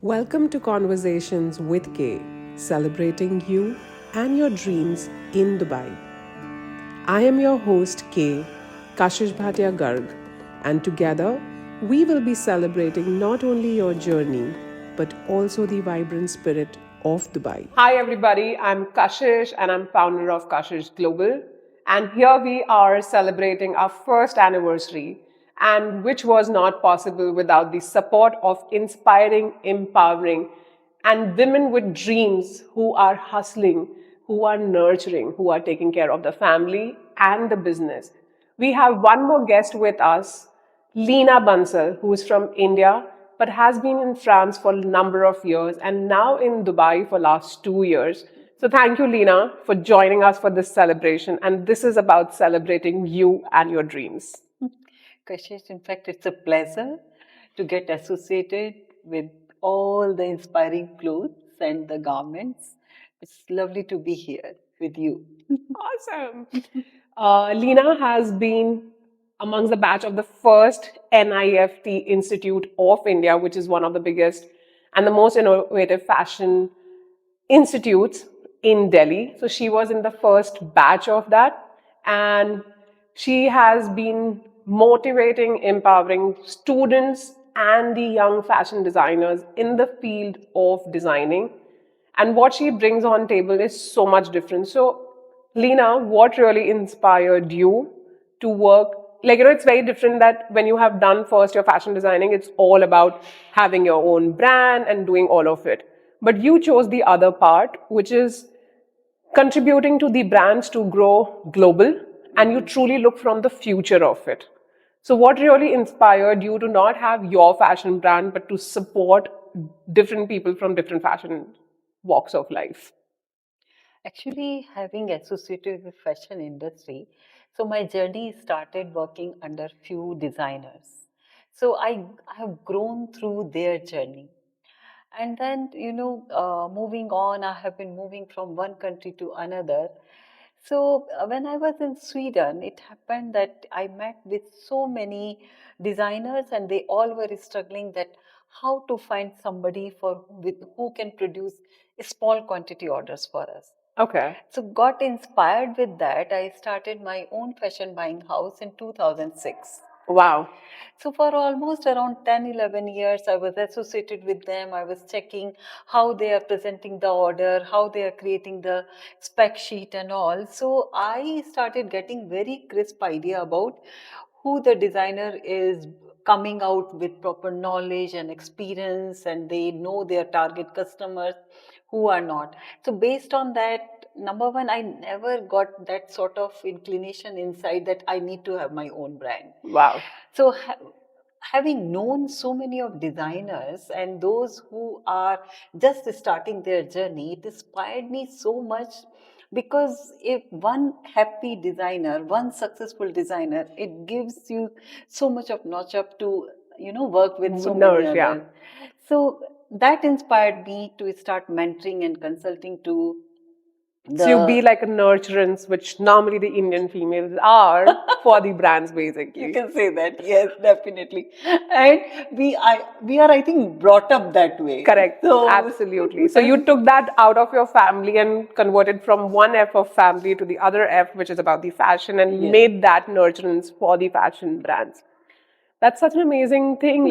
Welcome to Conversations with Kay, celebrating you and your dreams in Dubai. I am your host Kay, Kashish Bhatia Garg, and together we will be celebrating not only your journey but also the vibrant spirit of Dubai. Hi, everybody. I'm Kashish and I'm founder of Kashish Global. And here we are celebrating our first anniversary, and which was not possible without the support of inspiring, empowering, and women with dreams who are hustling, who are nurturing, who are taking care of the family and the business. We have one more guest with us, Leena Bansal, who is from India but has been in France for a number of years and now in Dubai for last 2 years. So thank you, Leena, for joining us for this celebration. And this is about celebrating you and your dreams. Kashish, in fact, it's a pleasure to get associated with all the inspiring clothes and the garments. It's lovely to be here with you. Awesome. Leena has been amongst the batch of the first NIFT Institute of India, which is one of the biggest and the most innovative fashion institutes in Delhi. So she was in the first batch of that. And she has been motivating, empowering students and the young fashion designers in the field of designing. And what she brings on table is so much different. So, Leena, what really inspired you to work? It's very different that when you have done first your fashion designing, it's all about having your own brand and doing all of it. But you chose the other part, which is contributing to the brands to grow global, and you truly look from the future of it. So, what really inspired you to not have your fashion brand, but to support different people from different fashion walks of life? Actually, having associated with fashion industry, so my journey started working under few designers. So I have grown through their journey. And then, moving on, I have been moving from one country to another. So, when I was in Sweden, it happened that I met with so many designers, and they all were struggling that how to find somebody who can produce small quantity orders for us. Okay. So, got inspired with that. I started my own fashion buying house in 2006. Wow. So for almost around 10, 11 years, I was associated with them. I was checking how they are presenting the order, how they are creating the spec sheet and all. So I started getting very crisp idea about who the designer is, coming out with proper knowledge and experience, and they know their target customers who are not. So based on that, number one, I never got that sort of inclination inside that I need to have my own brand. Wow. So having known so many of designers and those who are just starting their journey, it inspired me so much, because if one happy designer, one successful designer, it gives you so much of notch up to work with so many Nurse, yeah. others. So that inspired me to start mentoring and consulting to So you be the like a nurturance, which normally the Indian females are for the brands, basically. You can say that, yes, definitely. And we are, I think, brought up that way. Correct. So Absolutely. So you took that out of your family and converted from one F of family to the other F, which is about the fashion, and Yes. made that nurturance for the fashion brands. That's such an amazing thing.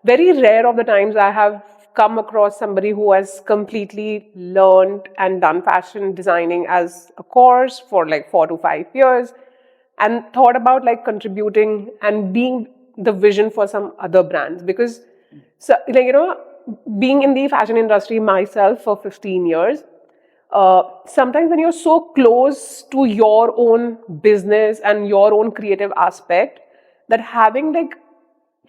Very rare of the times I have come across somebody who has completely learned and done fashion designing as a course for like 4 to 5 years and thought about like contributing and being the vision for some other brands. Because so, being in the fashion industry myself for 15 years, sometimes when you're so close to your own business and your own creative aspect, that having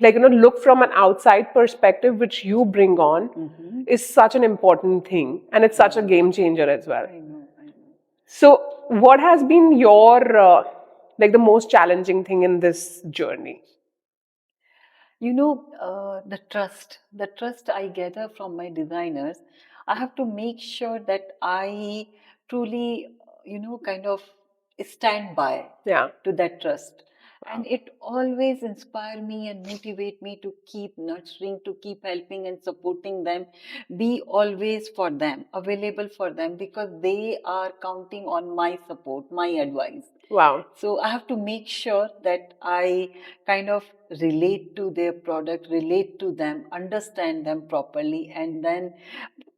look from an outside perspective which you bring on is such an important thing, and it's such a game changer as well. I know, I know. So what has been your the most challenging thing in this journey? The trust I gather from my designers, I have to make sure that I truly, kind of stand by Yeah. to that trust. And Wow. it always inspire me and motivate me to keep nurturing, to keep helping and supporting them, be always for them, available for them, because they are counting on my support, my advice. Wow. So I have to make sure that I kind of relate to their product, relate to them, understand them properly, and then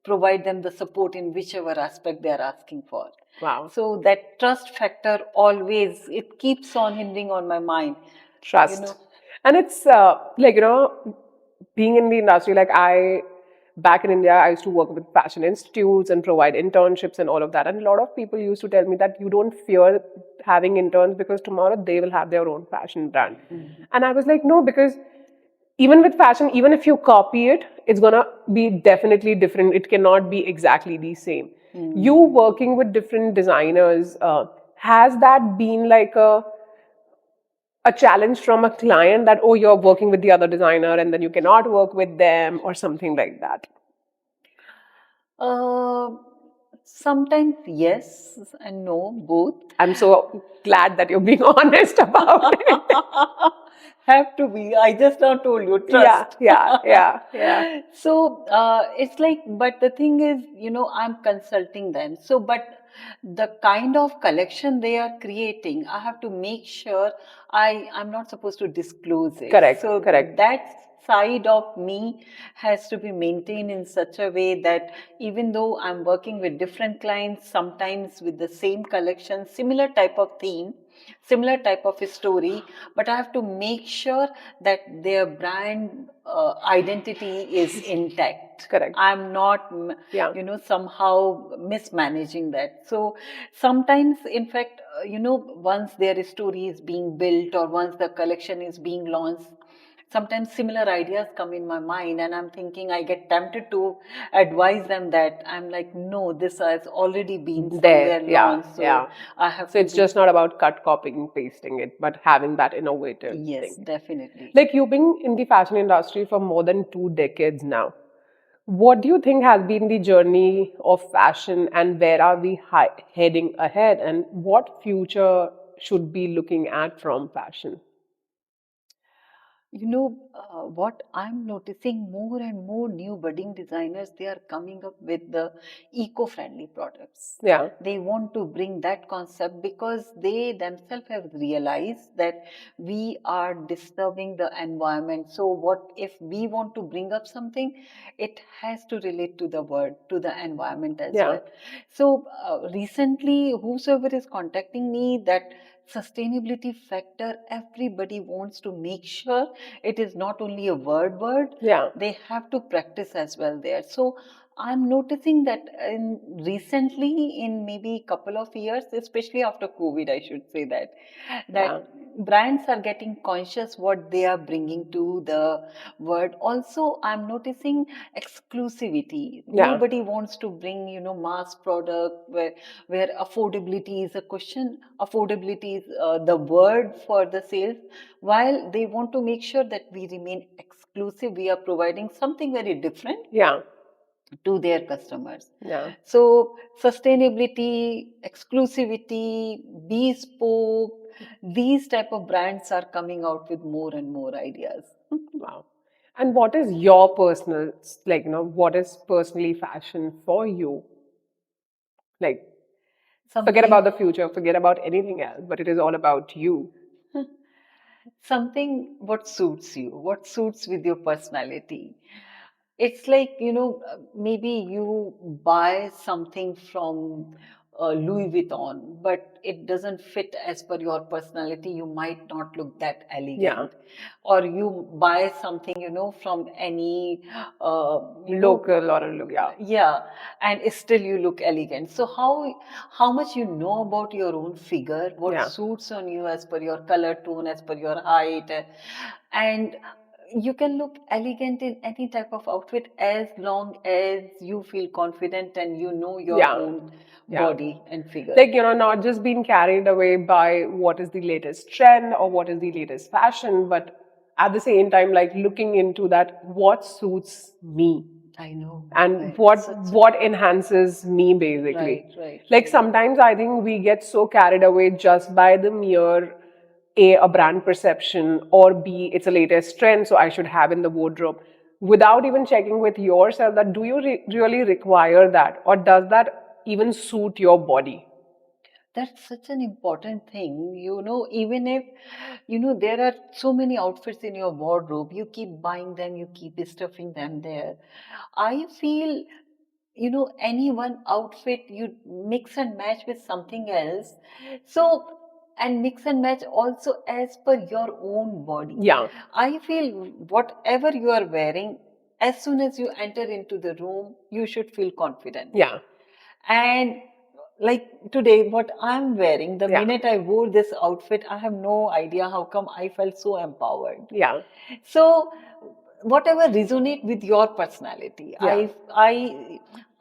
provide them the support in whichever aspect they are asking for. Wow. So that trust factor always, it keeps on hindering on my mind, you know. Trust. And it's like, being in the industry, like back in India, I used to work with fashion institutes and provide internships and all of that. And a lot of people used to tell me that you don't fear having interns because tomorrow they will have their own fashion brand. And I was like, no, because even with fashion, even if you copy it, it's gonna be definitely different. It cannot be exactly the same. You working with different designers, has that been like a challenge from a client that, oh, you're working with the other designer and then you cannot work with them or something like that? Uh, Sometimes yes and no, both. I'm so glad that you're being honest about it. Have to be. I just now told you, Yeah, trust. yeah, yeah, yeah. So it's like, but the thing is, I'm consulting them. So, but the kind of collection they are creating, I have to make sure I'm not supposed to disclose it. Correct, So correct, that side of me has to be maintained in such a way that even though I'm working with different clients, sometimes with the same collection, similar type of theme, similar type of a story, but I have to make sure that their brand identity is intact. correct. I'm not, Yeah, somehow mismanaging that. So sometimes, in fact, once their story is being built or once the collection is being launched, sometimes similar ideas come in my mind and I'm thinking, I get tempted to advise them that I'm like, no, this has already been there, somewhere yeah, launched, so yeah. I have So to it's be. just not about cut, copying, pasting it, but having that innovative Yes, thing. definitely. Like you've been in the fashion industry for more than 2 decades now. What do you think has been the journey of fashion and where are we heading ahead and what future should be looking at from fashion? What I'm noticing, more and more new budding designers, they are coming up with the eco-friendly products. Yeah, They want to bring that concept because they themselves have realized that we are disturbing the environment. So what if we want to bring up something, it has to relate to the world, to the environment as yeah, well. So recently, whosoever is contacting me, that sustainability factor, everybody wants to make sure it is not only a word, yeah, they have to practice as well there. So I'm noticing that in recently, in maybe couple of years, especially after COVID, I should say that yeah, brands are getting conscious what they are bringing to the world. Also, I'm noticing exclusivity. yeah, Nobody wants to bring, mass product where affordability is a question. Affordability is the word for the sales. While they want to make sure that we remain exclusive, we are providing something very different yeah, to their customers. yeah. So sustainability, exclusivity, bespoke, these type of brands are coming out with more and more ideas. Wow. And what is your personal, like, what is personally fashion for you? Like, forget Something about the future, forget about anything else, but it is all about you. something what suits you, what suits with your personality. It's like, maybe you buy something from Louis Vuitton, but it doesn't fit as per your personality. You might not look that Yeah. elegant. Or you buy something, from any, Local or a look, yeah. yeah, and still you look elegant. So how much you know about your own figure, what Yeah. suits on you as per your color tone, as per your height, and you can look elegant in any type of outfit as long as you feel confident and you know your Yeah. own Yeah. body and figure. Like, not just being carried away by what is the latest trend or what is the latest fashion, but at the same time, like looking into that, what suits me I know, and right? what Such a what enhances me basically. right, right, Like right. sometimes I think we get so carried away just by the mere, a brand perception, or B, it's a latest trend, so I should have in the wardrobe, without even checking with yourself that do you really require that, or does that even suit your body? That's such an important thing. Even if, there are so many outfits in your wardrobe, you keep buying them, you keep stuffing them there. I feel, any one outfit you mix and match with something else. So, and mix and match also as per your own body. Yeah, I feel whatever you are wearing, as soon as you enter into the room, you should feel confident. yeah, And like today, what I'm wearing, the yeah, minute I wore this outfit, I have no idea how come I felt so empowered. yeah, So whatever resonate with your personality, yeah,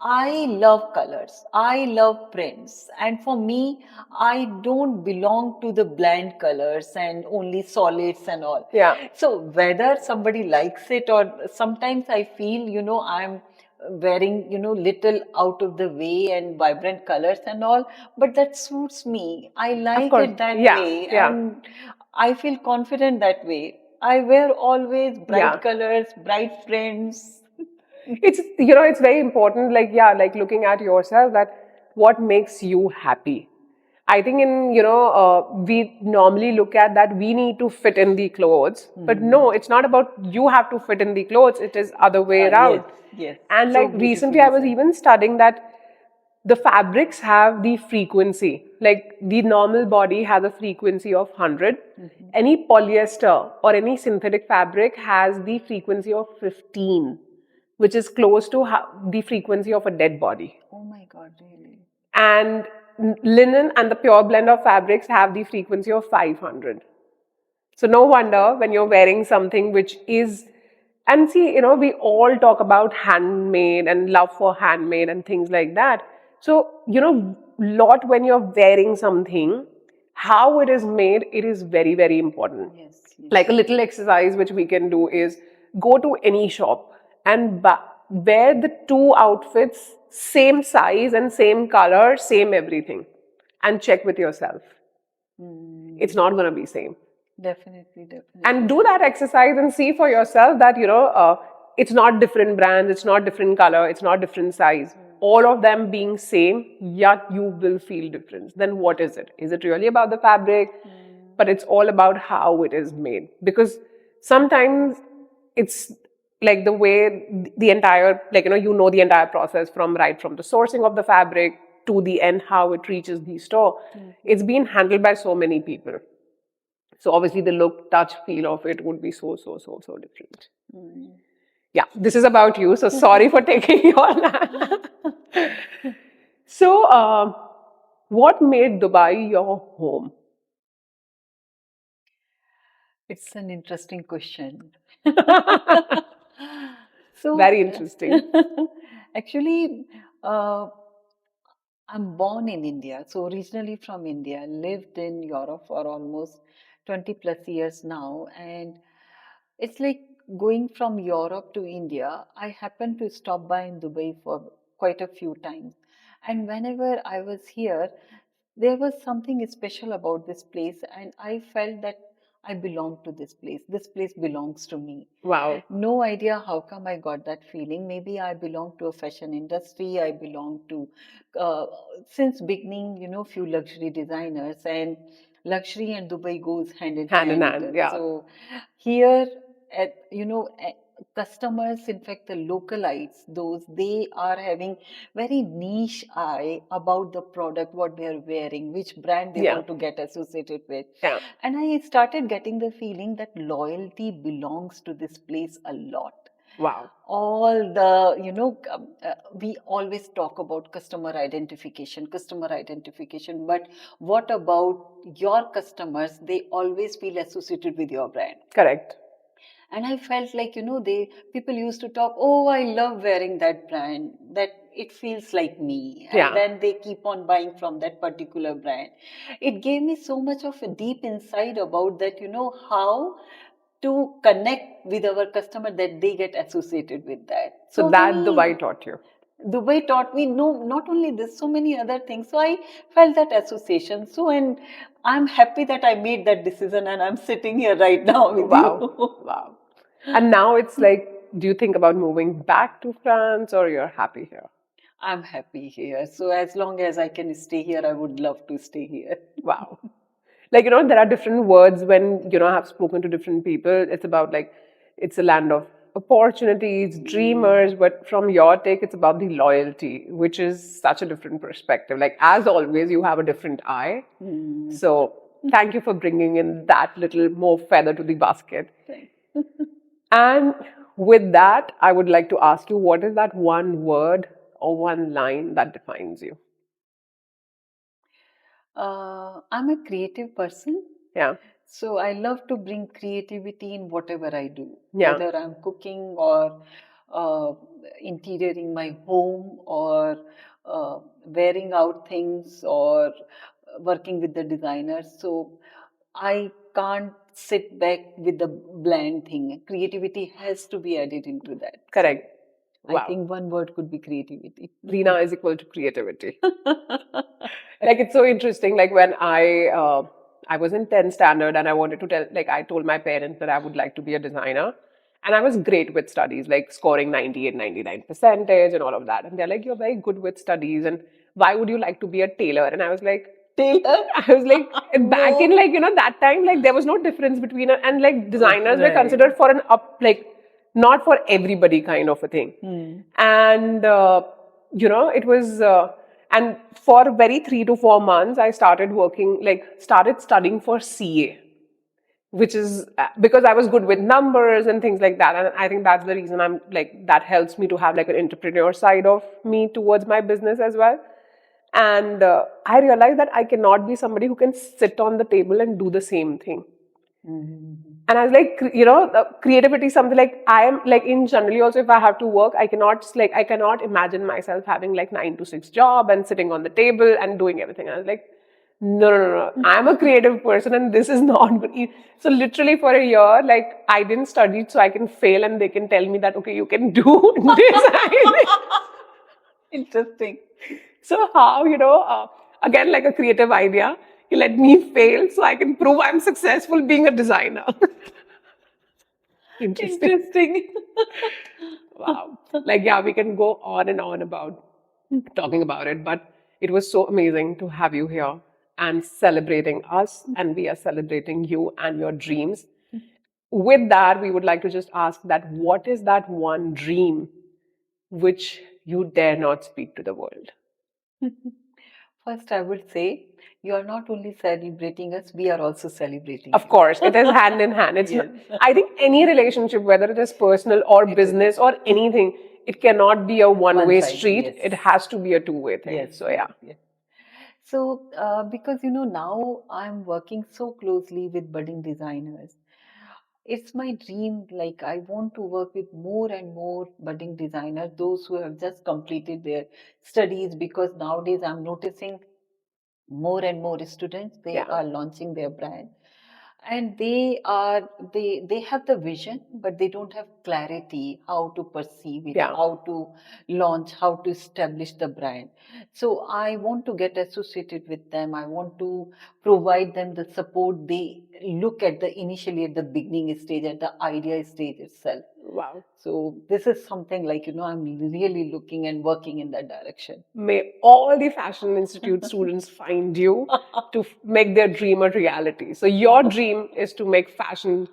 I love colors, I love prints, and for me, I don't belong to the bland colors and only solids and all. yeah. So whether somebody likes it, or sometimes I feel, I'm wearing, little out of the way and vibrant colors and all, but that suits me. I Of like course. it that Yeah, way, yeah, and I feel confident that way. I wear always yeah. bright colors, bright prints. It's very important, like, yeah, like looking at yourself, that what makes you happy. I think we normally look at that we need to fit in the clothes, but Hmm. no, it's not about you have to fit in the clothes, it is other way around. Yes, yes. And So like recently I beautifully was said. even studying that the fabrics have the frequency, like the normal body has a frequency of 100. Mhm. Any polyester or any synthetic fabric has the frequency of 15, which is close to the frequency of a dead body. Oh my God, really? And linen and the pure blend of fabrics have the frequency of 500. So no wonder when you're wearing something which is, and see, we all talk about handmade and love for handmade and things like that. So, lot when you're wearing something, how it is made, it is very, very important. Yes, yes. Like a little exercise which we can do is go to any shop and wear the two outfits, same size and same color, same everything, and check with yourself. It's Mm, not going to be same. definitely, And definitely. do that exercise and see for yourself that it's not different brands, it's not different color, it's not different size, all of them being same, yet you will feel difference. Then what is it really about the fabric? Mm, But it's all about how it is made, because sometimes it's like the way the entire, like, the entire process from right from the sourcing of the fabric to the end, how it reaches the store. mhm, It's been handled by so many people, so obviously the look, touch, feel of it would be so, so, so, so different. mm. Yeah, this is about you. So sorry for taking your land. So, what made Dubai your home? It's an interesting question. So, Very interesting. actually, uh, I'm born in India, so originally from India, lived in Europe for almost 20 plus years now, and it's like going from Europe to India. I happened to stop by in Dubai for quite a few times, and whenever I was here, there was something special about this place, and I felt that I belong to this place. This place belongs to me. Wow. No idea how come I got that feeling. Maybe I belong to a fashion industry. I belong to, uh, since beginning, few luxury designers, and luxury and Dubai goes hand in Hand in hand. hand. Yeah. So here, customers, in fact, the localites, those they are having very niche eye about the product, what they are wearing, which brand they Yeah. want to get associated with. Yeah. And I started getting the feeling that loyalty belongs to this place a lot. Wow. All the, we always talk about customer identification, but what about your customers? They always feel associated with your brand. Correct. And I felt like, they people used to talk, oh, I love wearing that brand, that it feels like me. And Yeah. then they keep on buying from that particular brand. It gave me so much of a deep insight about that, how to connect with our customer that they get associated with that. So So that Dubai many, taught you. Dubai taught me no, not only this, so many other things. So I felt that association. So, and I'm happy that I made that decision and I'm sitting here right now with Wow, you. wow. And now it's like, do you think about moving back to France or you're happy here? I'm happy here. So as long as I can stay here, I would love to stay here. Wow. Like, there are different words when, I've spoken to different people. It's about like, it's a land of opportunities, dreamers, but from your take, it's about the loyalty, which is such a different perspective. Like, as always, you have a different eye. So, thank you for bringing in that little more feather to the basket. Thanks. And with that, I would like to ask you, what is that one word or one line that defines you? I'm a creative person. Yeah. So I love to bring creativity in whatever I do, Yeah. whether I'm cooking or uh, interioring my home or wearing out things or working with the designers. So I can't sit back with the bland thing. Creativity has to be added into that. So Correct. I Wow. think one word could be creativity. Leena is equal to creativity. Like it's so interesting. Like when I was in 10th standard and I wanted to tell, like I told my parents that I would like to be a designer. And I was great with studies, like scoring 98, 99 percentage and all of that. And they're like, you're very good with studies. And why would you like to be a tailor? And I was like, Taylor? I was like, back in No. like, that time, like there was no difference between, and like designers were Right. considered for an up, like not for everybody kind of a thing. And, it was, and for very 3 to 4 months, I started working, like started studying for CA, which is because I was good with numbers and things like that. And I think that's the reason I'm like, that helps me to have like an entrepreneur side of me towards my business as well. And I realized that I cannot be somebody who can sit on the table and do the same thing. And I was like, creativity is something like I am like in generally also if I have to work, I cannot imagine myself having like 9 to 6 job and sitting on the table and doing everything. I was like, no, no, no, no. I'm a creative person and this is not good. So literally for a year, like I didn't study so I can fail and they can tell me that, okay, you can do design. Interesting. So how, again, like a creative idea, you let me fail so I can prove I'm successful being a designer. Interesting. Interesting. Wow. Like, yeah, we can go on and on about talking about it, but it was so amazing to have you here and celebrating us, and we are celebrating you and your dreams. With that, we would like to just ask that what is that one dream which you dare not speak to the world? First, I would say you are not only celebrating us, we are also celebrating Of you. course, it is hand in hand. It's not, Yes. I think any relationship, whether it is personal or It is business or anything, it cannot be a one one-way side. street. Yes. It has to be a two-way thing. Yes, So yes, yeah, yes. So, because now I'm working so closely with budding designers. It's my dream, like I want to work with more and more budding designers, those who have just completed their studies, because nowadays I'm noticing more and more students, they yeah, are launching their brand and they have the vision but they don't have clarity how to perceive it, yeah. how to launch, how to establish the brand. So I want to get associated with them. I want to provide them the support they look at the initially at the beginning stage, at the idea stage itself. Wow. So this is something like I'm really looking and working in that direction. May all the Fashion Institute students find you to make their dream a reality. So your dream is to make fashion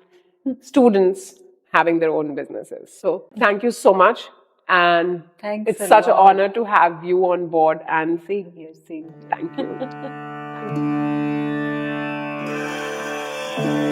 students having their own businesses. So thank you so much. And Thanks it's a such an lot. honor to have you on board. And Same here, same thank you. here. Thank you.